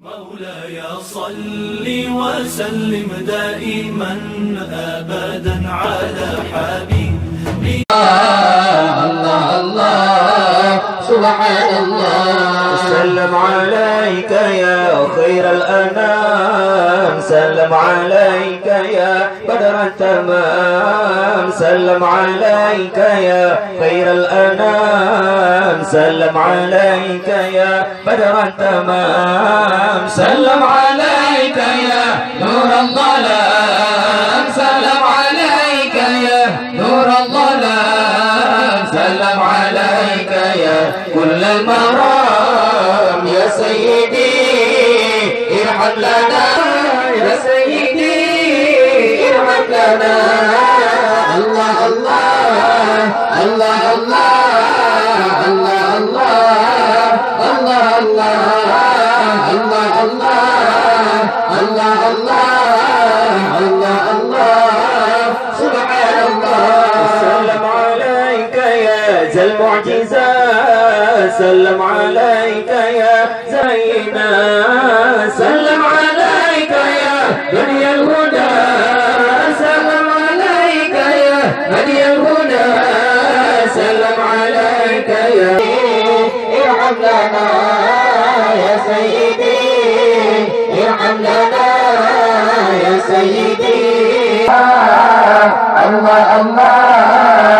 مولاي صل وسلم دائما أبدا على حبيبي. الله الله سبحان الله. سلم عليك يا خير الأنام، سلم عليك يا بدر التمام، سلم عليك يا خير الأنام، سلم عليك يا بدر التمام، سلم عليك يا نور الظلام، سلم عليك يا نور الظلام، سلم عليك يا كل المرام. يا سيدي ارحم لنا، يا سيدي ارحم لنا. الله الله الله الله الله الله الله الله الله الله الله الله الله سبحان الله. سلم عليك يا ذا المعجزات، سلم عليك يا زينا، سلم عليك يا هدي الهدى، سلم عليك يا هدي الهدى، سلم عليك يا ارحم لنا يا سيدي، ارحم لنا يا سيدي. الله الله